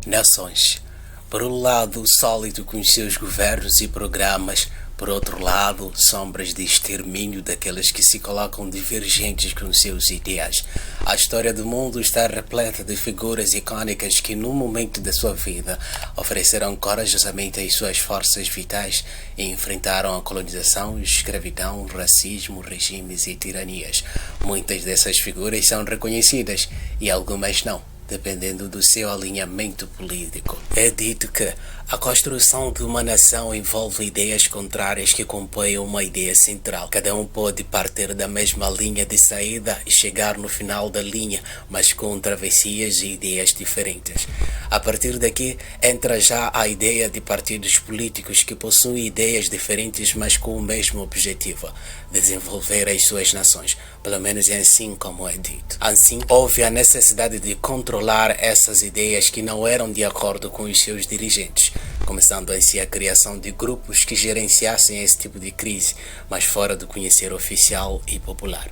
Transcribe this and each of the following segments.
Nações. Por um lado, sólido com os seus governos e programas, por outro lado, sombras de extermínio daqueles que se colocam divergentes com seus ideais. A história do mundo está repleta de figuras icônicas que, num momento da sua vida, ofereceram corajosamente as suas forças vitais e enfrentaram a colonização, escravidão, racismo, regimes e tiranias. Muitas dessas figuras são reconhecidas e algumas não, dependendo do seu alinhamento político. É dito que a construção de uma nação envolve ideias contrárias que compõem uma ideia central. Cada um pode partir da mesma linha de saída e chegar no final da linha, mas com travessias e ideias diferentes. A partir daqui, entra já a ideia de partidos políticos que possuem ideias diferentes, mas com o mesmo objetivo: desenvolver as suas nações. Pelo menos é assim como é dito. Assim, houve a necessidade de controlar essas ideias que não eram de acordo com os seus dirigentes, começando assim a criação de grupos que gerenciassem esse tipo de crise, mas fora do conhecer oficial e popular.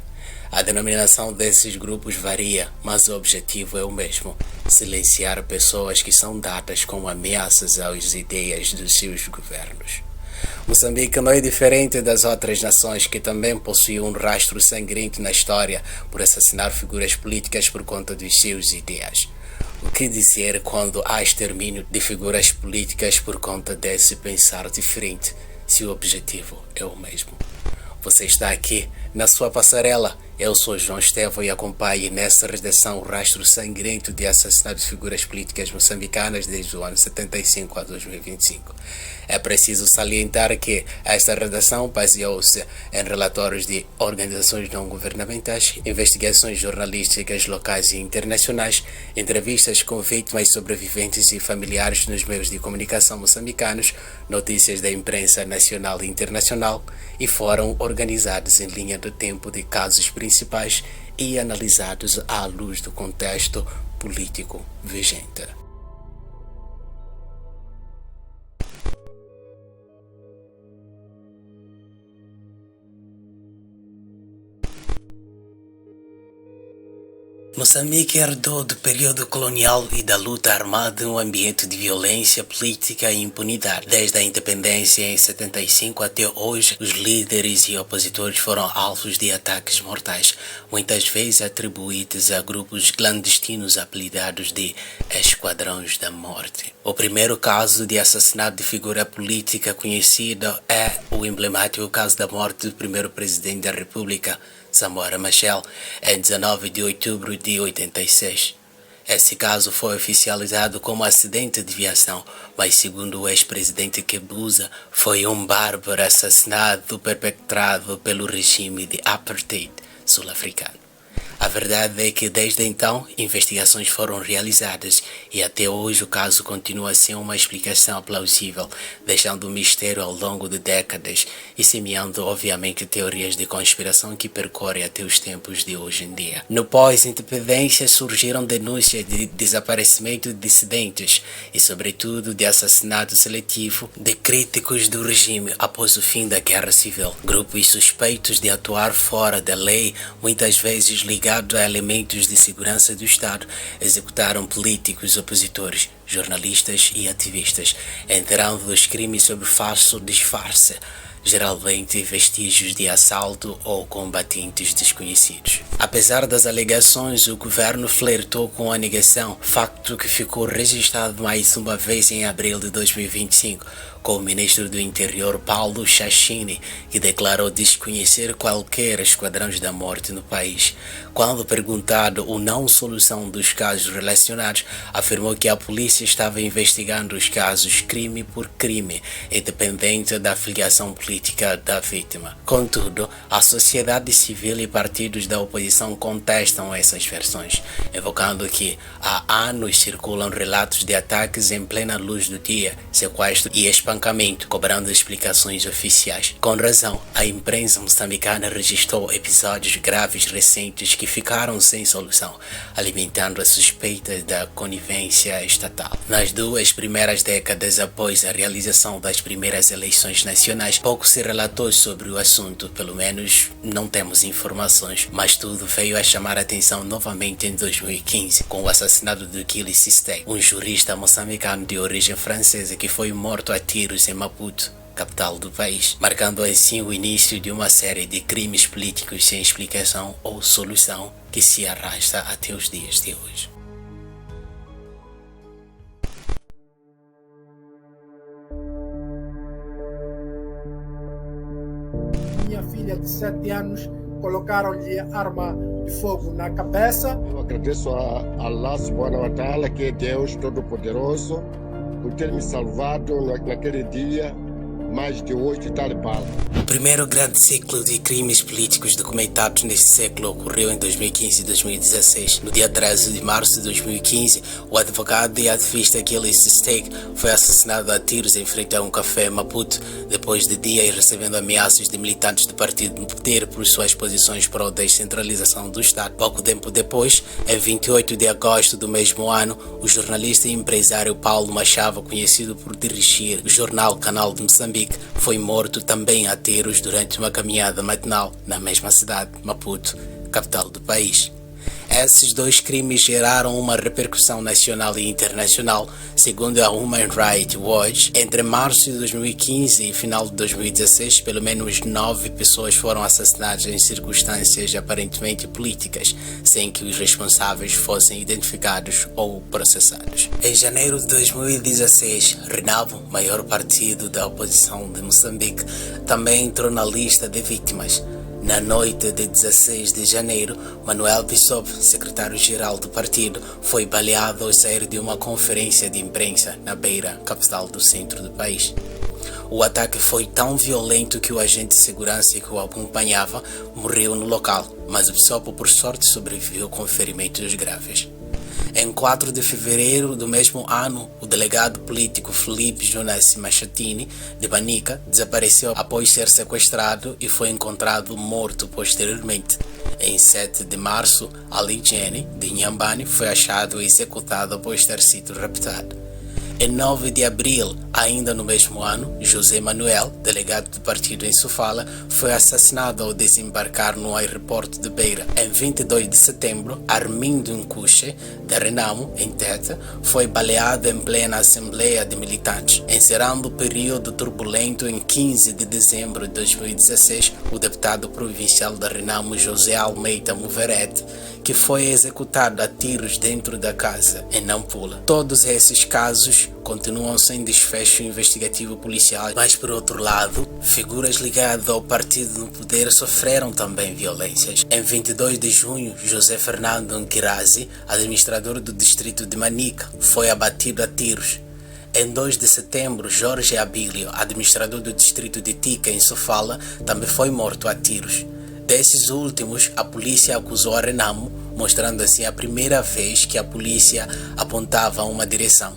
A denominação desses grupos varia, mas o objetivo é o mesmo: silenciar pessoas que são dadas como ameaças às ideias dos seus governos. Moçambique não é diferente das outras nações que também possuem um rastro sangrento na história por assassinar figuras políticas por conta dos seus ideais. O que dizer quando há extermínio de figuras políticas por conta desse pensar diferente, se o objetivo é o mesmo? Você está aqui na sua passarela. Eu sou João Estevão e acompanhe nessa redação o rastro sangrento de assassinato de figuras políticas moçambicanas desde o ano 75 a 2025. É preciso salientar que esta redação baseou-se em relatórios de organizações não governamentais, investigações jornalísticas locais e internacionais, entrevistas com vítimas, sobreviventes e familiares nos meios de comunicação moçambicanos, notícias da imprensa nacional e internacional, e foram organizados em linha do tempo de casos principais e analisados à luz do contexto político vigente. Moçambique herdou do período colonial e da luta armada um ambiente de violência política e impunidade. Desde a independência em 75 até hoje, os líderes e opositores foram alvos de ataques mortais, muitas vezes atribuídos a grupos clandestinos apelidados de Esquadrões da Morte. O primeiro caso de assassinato de figura política conhecida é o emblemático caso da morte do primeiro presidente da República, Samora Machel, em 19 de outubro de 86. Esse caso foi oficializado como acidente de viação, mas segundo o ex-presidente Kebuza, foi um bárbaro assassinato perpetrado pelo regime de apartheid sul-africano. A verdade é que desde então investigações foram realizadas e até hoje o caso continua sem uma explicação plausível, deixando o mistério ao longo de décadas e semeando obviamente teorias de conspiração que percorrem até os tempos de hoje em dia. No pós-independência surgiram denúncias de desaparecimento de dissidentes e sobretudo de assassinato seletivo de críticos do regime após o fim da Guerra Civil. Grupos suspeitos de atuar fora da lei, muitas vezes ligados a elementos de segurança do Estado, executaram políticos opositores, jornalistas e ativistas, enterrando os crimes sob falso disfarce, geralmente vestígios de assalto ou combatentes desconhecidos. Apesar das alegações, o governo flertou com a negação, facto que ficou registrado mais uma vez em abril de 2025, com o ministro do Interior Paulo Chachini, que declarou desconhecer qualquer esquadrões da morte no país. Quando perguntado ou não solução dos casos relacionados, afirmou que a polícia estava investigando os casos crime por crime, independente da filiação política da vítima. Contudo, a sociedade civil e partidos da oposição contestam essas versões, evocando que há anos circulam relatos de ataques em plena luz do dia, sequestro e espancamento, cobrando explicações oficiais. Com razão, a imprensa moçambicana registrou episódios graves recentes que ficaram sem solução, alimentando a suspeita da conivência estatal. nacional. Nas duas primeiras décadas após a realização das primeiras eleições nacionais, pouco se relatou sobre o assunto, pelo menos não temos informações, mas tudo veio a chamar a atenção novamente em 2015, com o assassinato de Kili Sistay, um jurista moçambicano de origem francesa que foi morto a tiros em Maputo, capital do país, marcando assim o início de uma série de crimes políticos sem explicação ou solução que se arrasta até os dias de hoje. Minha filha de 7 anos colocaram-lhe arma de fogo na cabeça. Eu agradeço a Allah subhanahu wa ta'ala, que é Deus Todo-Poderoso, por ter me salvado naquele dia mais de 8 talibãs. O primeiro grande ciclo de crimes políticos documentados neste século ocorreu em 2015 e 2016. No dia 13 de março de 2015, o advogado e ativista Kili Sistay foi assassinado a tiros em frente a um café em Maputo, depois de dias recebendo ameaças de militantes do partido no poder por suas posições para a descentralização do Estado. Pouco tempo depois, em 28 de agosto do mesmo ano, o jornalista e empresário Paulo Machava, conhecido por dirigir o jornal Canal de Moçambique, foi morto também a tiros durante uma caminhada matinal na mesma cidade, Maputo, capital do país. Esses dois crimes geraram uma repercussão nacional e internacional. Segundo a Human Rights Watch, entre março de 2015 e final de 2016, pelo menos 9 pessoas foram assassinadas em circunstâncias aparentemente políticas, sem que os responsáveis fossem identificados ou processados. Em janeiro de 2016, Renamo, maior partido da oposição de Moçambique, também entrou na lista de vítimas. Na noite de 16 de janeiro, Manuel Bissop, secretário-geral do partido, foi baleado ao sair de uma conferência de imprensa na Beira, capital do centro do país. O ataque foi tão violento que o agente de segurança que o acompanhava morreu no local, mas o Bissop, por sorte, sobreviveu com ferimentos graves. Em 4 de fevereiro do mesmo ano, o delegado político Felipe Jonas Machatini, de Manica, desapareceu após ser sequestrado e foi encontrado morto posteriormente. Em 7 de março, Ali Jenny, de Inhambane, foi achado e executado após ter sido raptado. Em 9 de abril, ainda no mesmo ano, José Manuel, delegado do partido em Sofala, foi assassinado ao desembarcar no aeroporto de Beira. Em 22 de setembro, Armindo Nkuche, de Renamo, em Tete, foi baleado em plena assembleia de militantes. Encerrando o período turbulento, em 15 de dezembro de 2016, o deputado provincial de Renamo, José Almeida Moverete, que foi executado a tiros dentro da casa, em Nampula. Todos esses casos continuam sem desfecho investigativo policial, mas por outro lado, figuras ligadas ao partido no poder sofreram também violências. Em 22 de junho, José Fernando Nkirazi, administrador do distrito de Manica, foi abatido a tiros. Em 2 de setembro, Jorge Abílio, administrador do distrito de Tica, em Sofala, também foi morto a tiros. Desses últimos, a polícia acusou a Renamo, mostrando assim a primeira vez que a polícia apontava uma direção.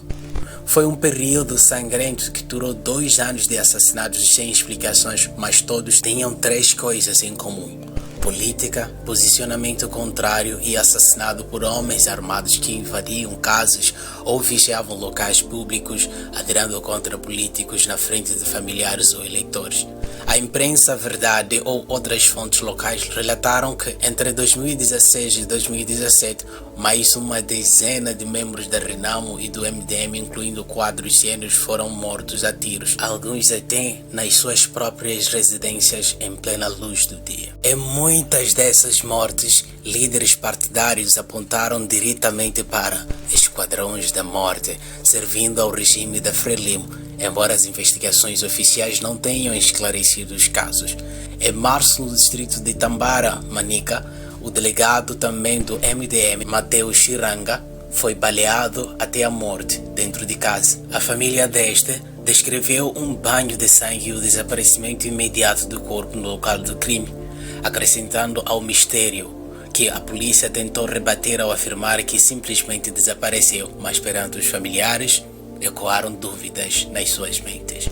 Foi um período sangrento que durou 2 anos de assassinatos sem explicações, mas todos tinham 3 coisas em comum: política, posicionamento contrário e assassinado por homens armados que invadiam casas ou vigiavam locais públicos, atirando contra políticos na frente de familiares ou eleitores. A imprensa Verdade ou outras fontes locais relataram que entre 2016 e 2017, mais uma dezena de membros da Renamo e do MDM, incluindo 4 gêneros, foram mortos a tiros, alguns até nas suas próprias residências em plena luz do dia. Em muitas dessas mortes, líderes partidários apontaram diretamente para esquadrões da morte, servindo ao regime da Frelimo, embora as investigações oficiais não tenham esclarecido os casos. Em março, no distrito de Tambara, Manica, o delegado também do MDM, Mateus Chiranga, foi baleado até a morte dentro de casa. A família deste descreveu um banho de sangue e o desaparecimento imediato do corpo no local do crime, acrescentando ao mistério que a polícia tentou rebater ao afirmar que simplesmente desapareceu, mas perante os familiares ecoaram dúvidas nas suas mentes.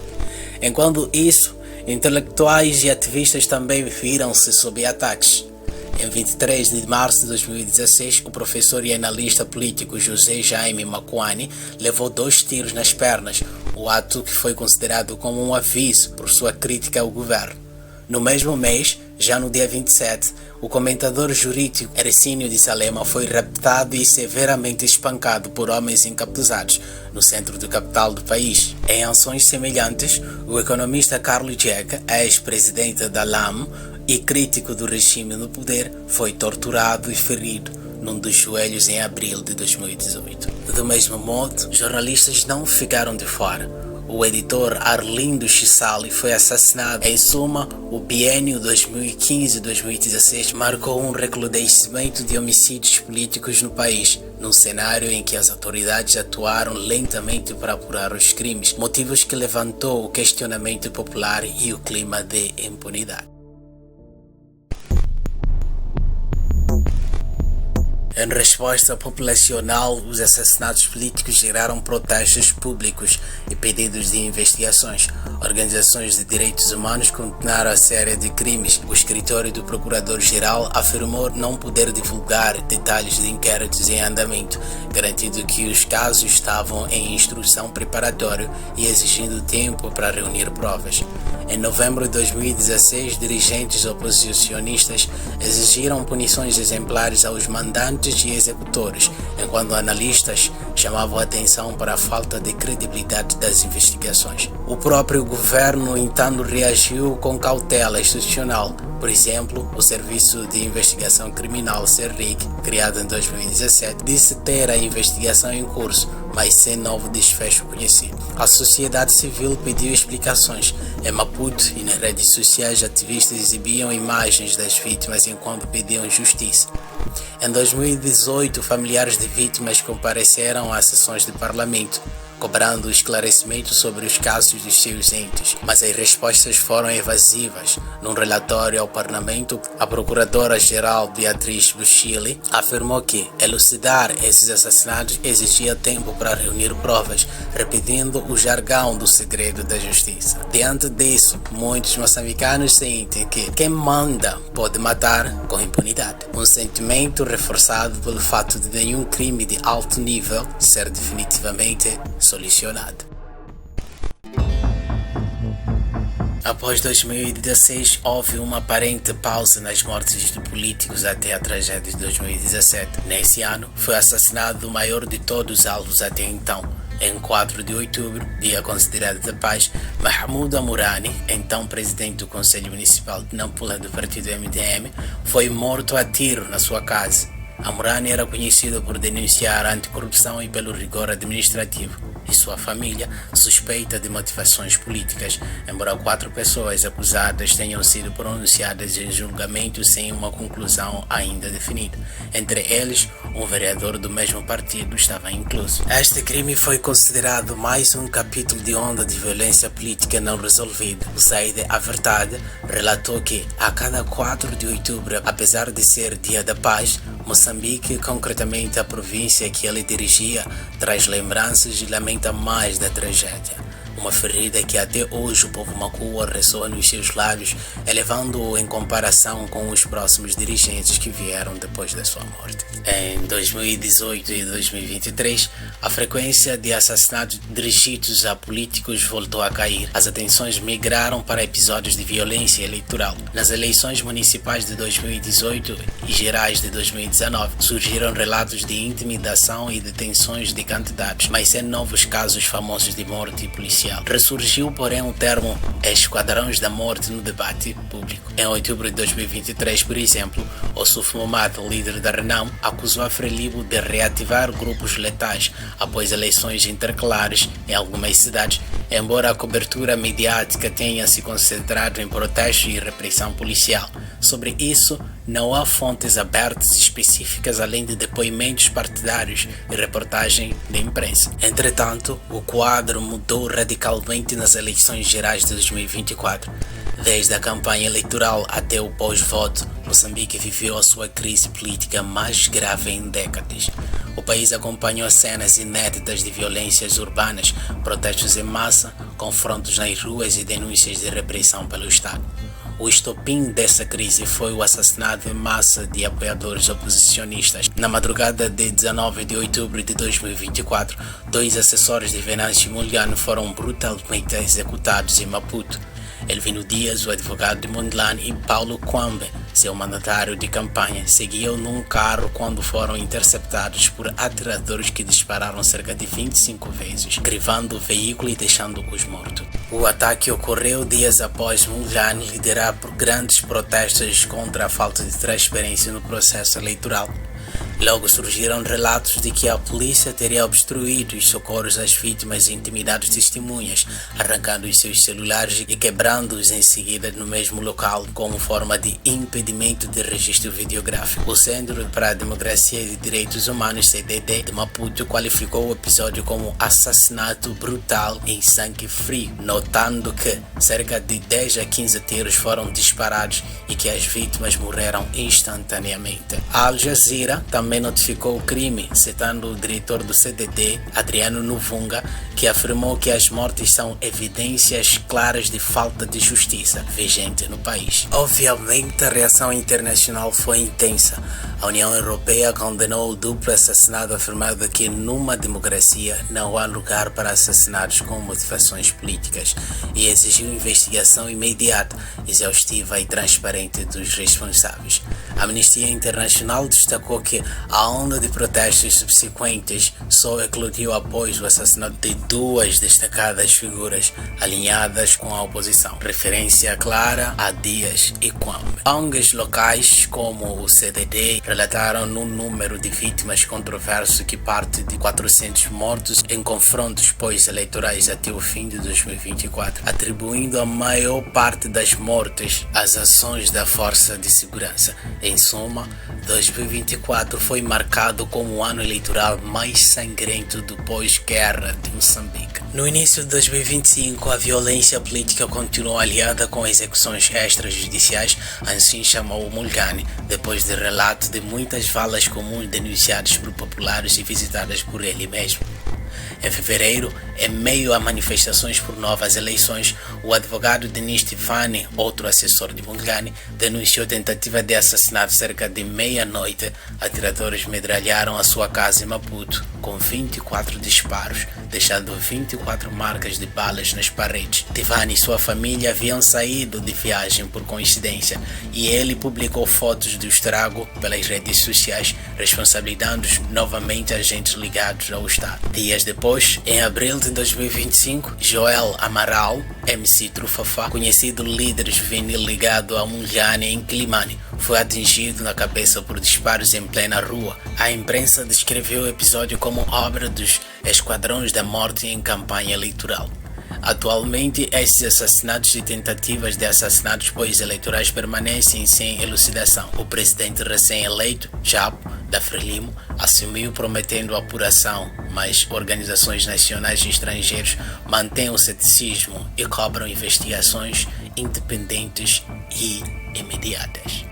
Enquanto isso, intelectuais e ativistas também viram-se sob ataques. Em 23 de março de 2016, o professor e analista político José Jaime Macuani levou 2 tiros nas pernas, o ato que foi considerado como um aviso por sua crítica ao governo. No mesmo mês, já no dia 27, o comentador jurídico Hercínio de Salema foi raptado e severamente espancado por homens encapuzados no centro da capital do país. Em ações semelhantes, o economista Carlos Jeca, ex-presidente da LAM e crítico do regime no poder, foi torturado e ferido num dos joelhos em abril de 2018. Do mesmo modo, jornalistas não ficaram de fora. O editor Arlindo Chisali foi assassinado. Em suma, o biênio 2015-2016 marcou um recrudescimento de homicídios políticos no país, num cenário em que as autoridades atuaram lentamente para apurar os crimes, motivos que levantou o questionamento popular e o clima de impunidade. Em resposta populacional, os assassinatos políticos geraram protestos públicos e pedidos de investigações. Organizações de direitos humanos condenaram a série de crimes. O escritório do Procurador-Geral afirmou não poder divulgar detalhes de inquéritos em andamento, garantindo que os casos estavam em instrução preparatória e exigindo tempo para reunir provas. Em novembro de 2016, dirigentes oposicionistas exigiram punições exemplares aos mandantes e executores, enquanto analistas chamavam a atenção para a falta de credibilidade das investigações. O próprio governo, no entanto, reagiu com cautela institucional. Por exemplo, o Serviço de Investigação Criminal, SERRIC, criado em 2017, disse ter a investigação em curso, mas sem novo desfecho conhecido. A sociedade civil pediu explicações. Em Maputo e nas redes sociais, ativistas exibiam imagens das vítimas enquanto pediam justiça. Em 2018, familiares de vítimas compareceram às sessões de parlamento, cobrando esclarecimento sobre os casos dos seus entes, mas as respostas foram evasivas. Num relatório ao Parlamento, a Procuradora-Geral Beatriz Buchili afirmou que elucidar esses assassinatos exigia tempo para reunir provas, repetindo o jargão do segredo da justiça. Diante disso, muitos moçambicanos sentem que quem manda pode matar com impunidade, um sentimento reforçado pelo fato de nenhum crime de alto nível ser definitivamente solucionado. Após 2016, houve uma aparente pausa nas mortes de políticos até a tragédia de 2017. Nesse ano, foi assassinado o maior de todos os alvos até então. Em 4 de outubro, dia considerado da paz, Mahmoud Amurani, então presidente do Conselho Municipal de Nampula do partido MDM, foi morto a tiro na sua casa. Amurani era conhecido por denunciar a anticorrupção e pelo rigor administrativo. E sua família suspeita de motivações políticas, embora 4 pessoas acusadas tenham sido pronunciadas em julgamento sem uma conclusão ainda definida. Entre eles, um vereador do mesmo partido estava incluso. Este crime foi considerado mais um capítulo de onda de violência política não resolvida. O Zaide A Verdade relatou que, a cada 4 de outubro, apesar de ser Dia da Paz, Moçambique, concretamente a província que ele dirigia, traz lembranças e lamenta mais da tragédia. Uma ferida que até hoje o povo macua ressoa nos seus lábios, elevando-o em comparação com os próximos dirigentes que vieram depois da sua morte. Em 2018 e 2023, a frequência de assassinatos dirigidos a políticos voltou a cair. As atenções migraram para episódios de violência eleitoral. Nas eleições municipais de 2018 e gerais de 2019, surgiram relatos de intimidação e detenções de candidatos, mas sem novos casos famosos de morte policial. Ressurgiu, porém, o termo esquadrões da morte no debate público. Em outubro de 2023, por exemplo, Ossuf Momad, líder da Renam, acusou a Frelibo de reativar grupos letais após eleições intercalares em algumas cidades, embora a cobertura mediática tenha se concentrado em protestos e repressão policial. Sobre isso, não há fontes abertas específicas além de depoimentos partidários e reportagem da imprensa. Entretanto, o quadro mudou radicalmente nas eleições gerais de 2024. Desde a campanha eleitoral até o pós-voto, Moçambique viveu a sua crise política mais grave em décadas. O país acompanhou cenas inéditas de violências urbanas, protestos em massa, confrontos nas ruas e denúncias de repressão pelo Estado. O estopim dessa crise foi o assassinato em massa de apoiadores oposicionistas. Na madrugada de 19 de outubro de 2024, 2 assessores de Venâncio Mondlane foram brutalmente executados em Maputo. Elvino Dias, o advogado de Mondlane, e Paulo Kwambe, seu mandatário de campanha, seguiam num carro quando foram interceptados por atiradores que dispararam cerca de 25 vezes, crivando o veículo e deixando-os mortos. O ataque ocorreu dias após Mondlane liderar por grandes protestos contra a falta de transparência no processo eleitoral. Logo surgiram relatos de que a polícia teria obstruído os socorros às vítimas e intimidado testemunhas, arrancando os seus celulares e quebrando-os em seguida no mesmo local, como forma de impedimento de registro videográfico. O Centro para a Democracia e Direitos Humanos, CDD, de Maputo, qualificou o episódio como assassinato brutal em sangue frio, notando que cerca de 10 a 15 tiros foram disparados e que as vítimas morreram instantaneamente. A Al Jazeera também notificou o crime, citando o diretor do CDD, Adriano Nuvunga, que afirmou que as mortes são evidências claras de falta de justiça vigente no país. Obviamente, a reação internacional foi intensa. A União Europeia condenou o duplo assassinato, afirmando que numa democracia não há lugar para assassinatos com motivações políticas, e exigiu investigação imediata, exaustiva e transparente dos responsáveis. A Amnistia Internacional destacou que a onda de protestos subsequentes só eclodiu após o assassinato de 2 destacadas figuras alinhadas com a oposição, referência clara a Dias e Kwambe. ONGs locais como o CDD relataram um número de vítimas controverso que parte de 400 mortos em confrontos pós-eleitorais até o fim de 2024, atribuindo a maior parte das mortes às ações da Força de Segurança. Em suma, 2024 foi marcado como o ano eleitoral mais sangrento do pós-guerra de Moçambique. No início de 2025, a violência política continuou aliada com execuções extrajudiciais, assim chamou Mondlane, depois de relato de muitas valas comuns denunciadas por populares e visitadas por ele mesmo. Em fevereiro, em meio a manifestações por novas eleições, o advogado Denis Stefani, outro assessor de Mondlane, denunciou tentativa de assassinato cerca de meia-noite. Atiradores metralharam a sua casa em Maputo, com 24 disparos, deixando 24 marcas de balas nas paredes. Stefani e sua família haviam saído de viagem por coincidência, e ele publicou fotos do estrago pelas redes sociais, responsabilizando novamente agentes ligados ao Estado. Dias depois, em abril de 2025, Joel Amaral, MC Trufafá, conhecido líder juvenil ligado a Mondlane em Quilimane, foi atingido na cabeça por disparos em plena rua. A imprensa descreveu o episódio como obra dos Esquadrões da Morte em campanha eleitoral. Atualmente, esses assassinatos e tentativas de assassinatos pós-eleitorais permanecem sem elucidação. O presidente recém-eleito, Japo, da Frelimo, assumiu prometendo apuração, mas organizações nacionais e estrangeiras mantêm o ceticismo e cobram investigações independentes e imediatas.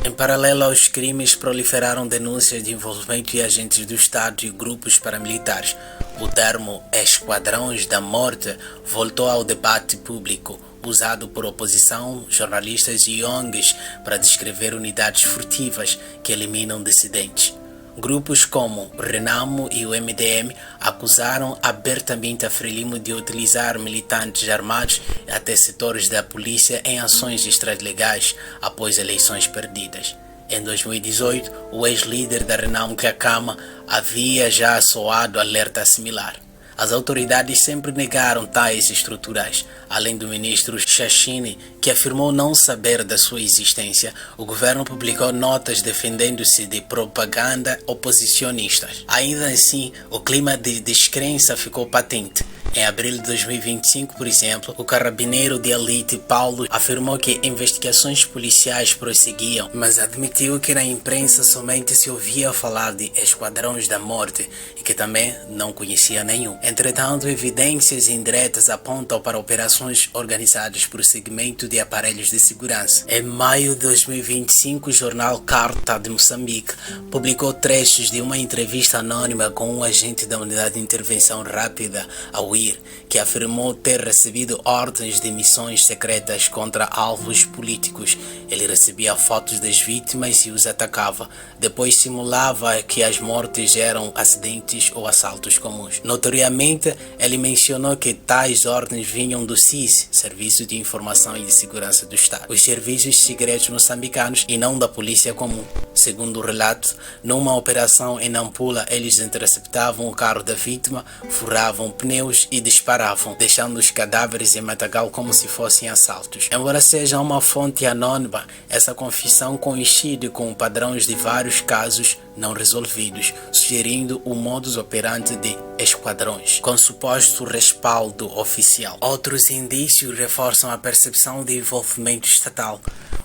Em paralelo aos crimes, proliferaram denúncias de envolvimento de agentes do Estado e grupos paramilitares. O termo Esquadrões da Morte voltou ao debate público, usado por oposição, jornalistas e ONGs para descrever unidades furtivas que eliminam dissidentes. Grupos como o Renamo e o MDM acusaram abertamente a Frelimo de utilizar militantes armados e até setores da polícia em ações extralegais após eleições perdidas. Em 2018, o ex-líder da Renamo, Kakama, havia já soado alerta similar. As autoridades sempre negaram tais estruturais. Além do ministro Shashini, que afirmou não saber da sua existência, o governo publicou notas defendendo-se de propaganda oposicionista. Ainda assim, o clima de descrença ficou patente. Em abril de 2025, por exemplo, o carabineiro de elite Paulo afirmou que investigações policiais prosseguiam, mas admitiu que na imprensa somente se ouvia falar de Esquadrões da Morte e que também não conhecia nenhum. Entretanto, evidências indiretas apontam para operações organizadas por segmento de aparelhos de segurança. Em maio de 2025, o jornal Carta de Moçambique publicou trechos de uma entrevista anônima com um agente da Unidade de Intervenção Rápida, a concluir que afirmou ter recebido ordens de missões secretas contra alvos políticos. Ele recebia fotos das vítimas e os atacava. Depois simulava que as mortes eram acidentes ou assaltos comuns. Notoriamente, ele mencionou que tais ordens vinham do SIS, Serviço de Informação e de Segurança do Estado, os serviços secretos moçambicanos, e não da polícia comum. Segundo o relato, numa operação em Nampula, eles interceptavam o carro da vítima, furavam pneus e disparavam, deixando os cadáveres em matagal como se fossem assaltos. Embora seja uma fonte anônima, essa confissão coincide com padrões de vários casos não resolvidos, sugerindo o modus operandi de esquadrões, com suposto respaldo oficial. Outros indícios reforçam a percepção de envolvimento estatal.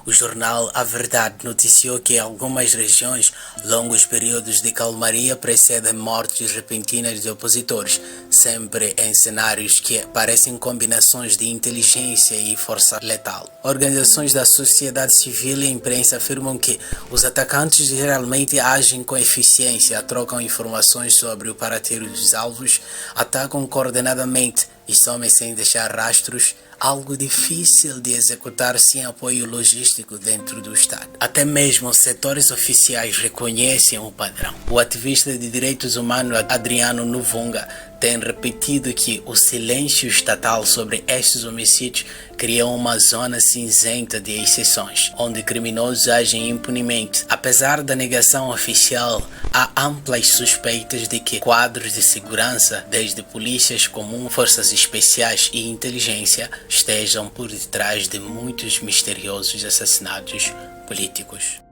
O jornal A Verdade noticiou que em algumas regiões, longos períodos de calmaria precedem mortes repentinas de opositores, sempre em cenários que parecem combinações de inteligência e força letal. Organizações da sociedade civil e imprensa afirmam que os atacantes geralmente agem com eficiência, trocam informações sobre o paradeiro dos alvos, atacam coordenadamente e somem sem deixar rastros, algo difícil de executar sem apoio logístico dentro do Estado. Até mesmo os setores oficiais reconhecem o padrão. O ativista de direitos humanos Adriano Nuvunga tem repetido que o silêncio estatal sobre estes homicídios cria uma zona cinzenta de exceções, onde criminosos agem impunemente. Apesar da negação oficial, há amplas suspeitas de que quadros de segurança, desde polícias comuns, forças especiais e inteligência, estejam por detrás de muitos misteriosos assassinatos políticos.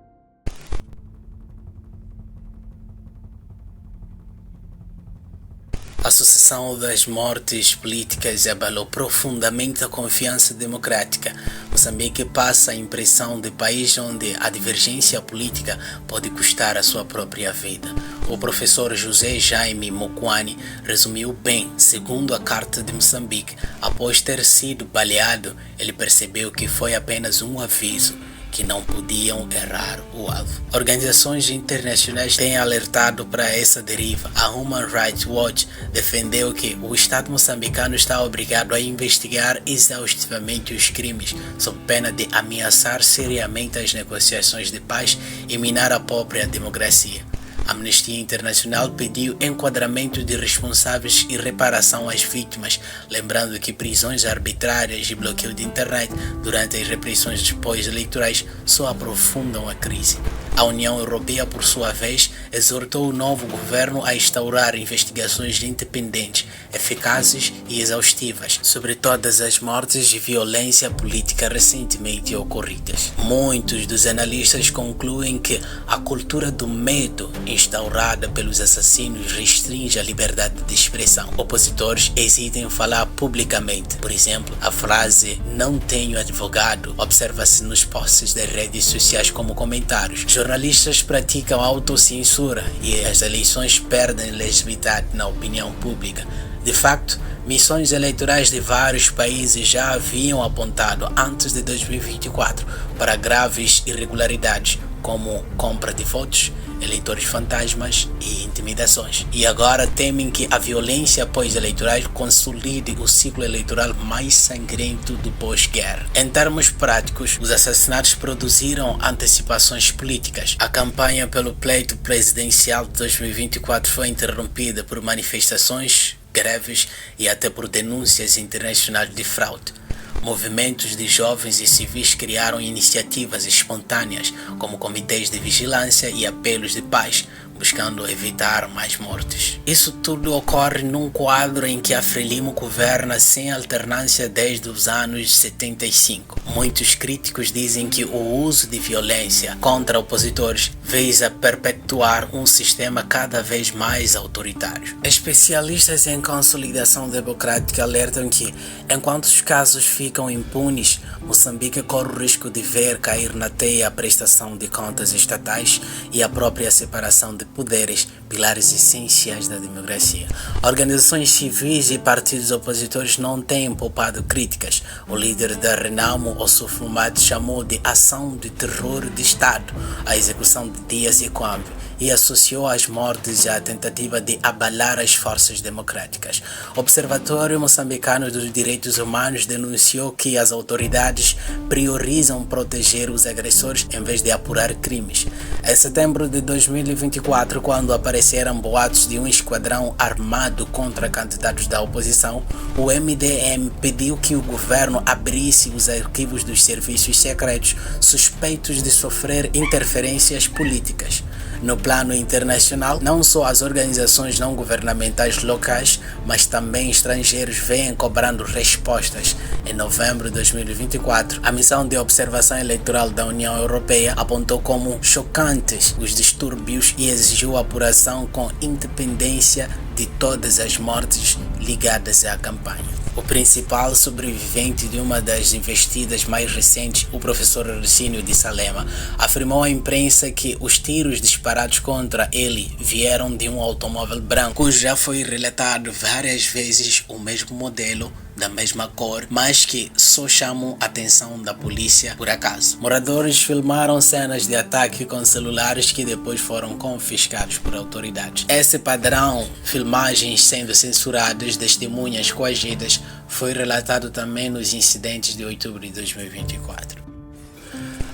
A sucessão das mortes políticas abalou profundamente a confiança democrática. Moçambique passa a impressão de país onde a divergência política pode custar a sua própria vida. O professor José Jaime Mokwani resumiu bem. Segundo a Carta de Moçambique, após ter sido baleado, ele percebeu que foi apenas um aviso, que não podiam errar o alvo. Organizações internacionais têm alertado para essa deriva. A Human Rights Watch defendeu que o Estado moçambicano está obrigado a investigar exaustivamente os crimes, sob pena de ameaçar seriamente as negociações de paz e minar a própria democracia. A Amnistia Internacional pediu enquadramento de responsáveis e reparação às vítimas, lembrando que prisões arbitrárias e bloqueio de internet durante as repressões pós-eleitorais só aprofundam a crise. A União Europeia, por sua vez, exortou o novo governo a instaurar investigações independentes, eficazes e exaustivas sobre todas as mortes de violência política recentemente ocorridas. Muitos dos analistas concluem que a cultura do medo instaurada pelos assassinos restringe a liberdade de expressão. Opositores hesitam em falar publicamente. Por exemplo, a frase "não tenho advogado" observa-se nos posts das redes sociais como comentários. Jornalistas praticam autocensura e as eleições perdem legitimidade na opinião pública. De facto, missões eleitorais de vários países já haviam apontado antes de 2024 para graves irregularidades, como compra de votos, eleitores fantasmas e intimidações. E agora temem que a violência pós-eleitoral consolide o ciclo eleitoral mais sangrento do pós-guerra. Em termos práticos, os assassinatos produziram antecipações políticas. A campanha pelo pleito presidencial de 2024 foi interrompida por manifestações, greves e até por denúncias internacionais de fraude. Movimentos de jovens e civis criaram iniciativas espontâneas, como comitês de vigilância e apelos de paz, buscando evitar mais mortes. Isso tudo ocorre num quadro em que a Frelimo governa sem alternância desde os anos 75. Muitos críticos dizem que o uso de violência contra opositores visa perpetuar um sistema cada vez mais autoritário. Especialistas em consolidação democrática alertam que, enquanto os casos ficam impunes, Moçambique corre o risco de ver cair na teia a prestação de contas estatais e a própria separação de poderes, pilares essenciais da democracia. Organizações civis e partidos opositores não têm poupado críticas. O líder da Renamo, Ossoufo Mahamat, chamou de ação de terror de Estado a execução de Dias e Kwame e associou as mortes à tentativa de abalar as forças democráticas. O Observatório Moçambicano dos Direitos Humanos denunciou que as autoridades priorizam proteger os agressores em vez de apurar crimes. Em setembro de 2024, quando apareceram boatos de um esquadrão armado contra candidatos da oposição, o MDM pediu que o governo abrisse os arquivos dos serviços secretos suspeitos de sofrer interferências políticas. No plano internacional, não só as organizações não governamentais locais, mas também estrangeiros vêm cobrando respostas. Em novembro de 2024, a missão de observação eleitoral da União Europeia apontou como chocantes os distúrbios e exigiu apuração com independência de todas as mortes ligadas à campanha. O principal sobrevivente de uma das investidas mais recentes, o professor Ercínio de Salema, afirmou à imprensa que os tiros disparados contra ele vieram de um automóvel branco, cujo já foi relatado várias vezes o mesmo modelo, da mesma cor, mas que só chamam a atenção da polícia por acaso. Moradores filmaram cenas de ataque com celulares que depois foram confiscados por autoridades. Esse padrão, filmagens sendo censuradas, testemunhas coagidas, foi relatado também nos incidentes de outubro de 2024.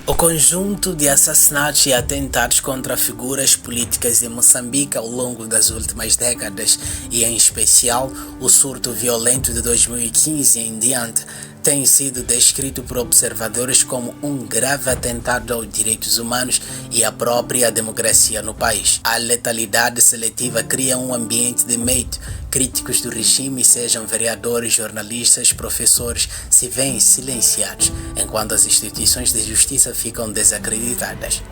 O conjunto de assassinatos e atentados contra figuras políticas em Moçambique ao longo das últimas décadas, e em especial o surto violento de 2015 em diante, tem sido descrito por observadores como um grave atentado aos direitos humanos e à própria democracia no país. A letalidade seletiva cria um ambiente de medo. Críticos do regime, sejam vereadores, jornalistas, professores, se veem silenciados, enquanto as instituições de justiça ficam desacreditadas.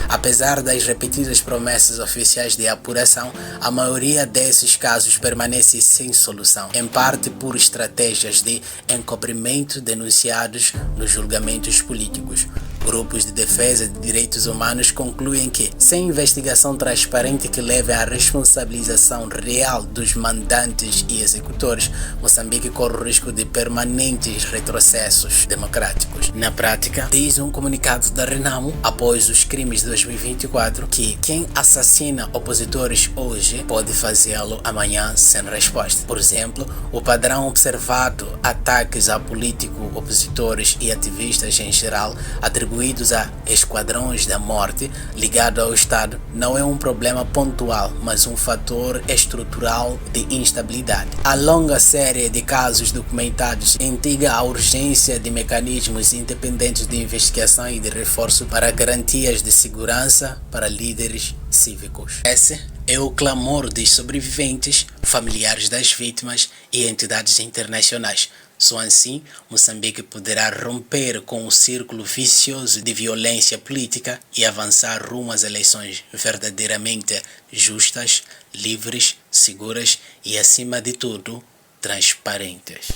Apesar das repetidas promessas oficiais de apuração, a maioria desses casos permanece sem solução, em parte por estratégias de encobrimento denunciados nos julgamentos políticos. Grupos de defesa de direitos humanos concluem que, sem investigação transparente que leve à responsabilização real dos mandantes e executores, Moçambique corre o risco de permanentes retrocessos democráticos. Na prática, diz um comunicado da Renamo, após os crimes de 2024, que quem assassina opositores hoje pode fazê-lo amanhã sem resposta. Por exemplo, o padrão observado, ataques a políticos, opositores e ativistas em geral, atribuídos a esquadrões da morte ligado ao Estado, não é um problema pontual, mas um fator estrutural de instabilidade. A longa série de casos documentados indica a urgência de mecanismos independentes de investigação e de reforço para garantias de segurança para líderes cívicos. Esse é o clamor dos sobreviventes, familiares das vítimas e entidades internacionais. Só assim, Moçambique poderá romper com o círculo vicioso de violência política e avançar rumo às eleições verdadeiramente justas, livres, seguras e, acima de tudo, transparentes.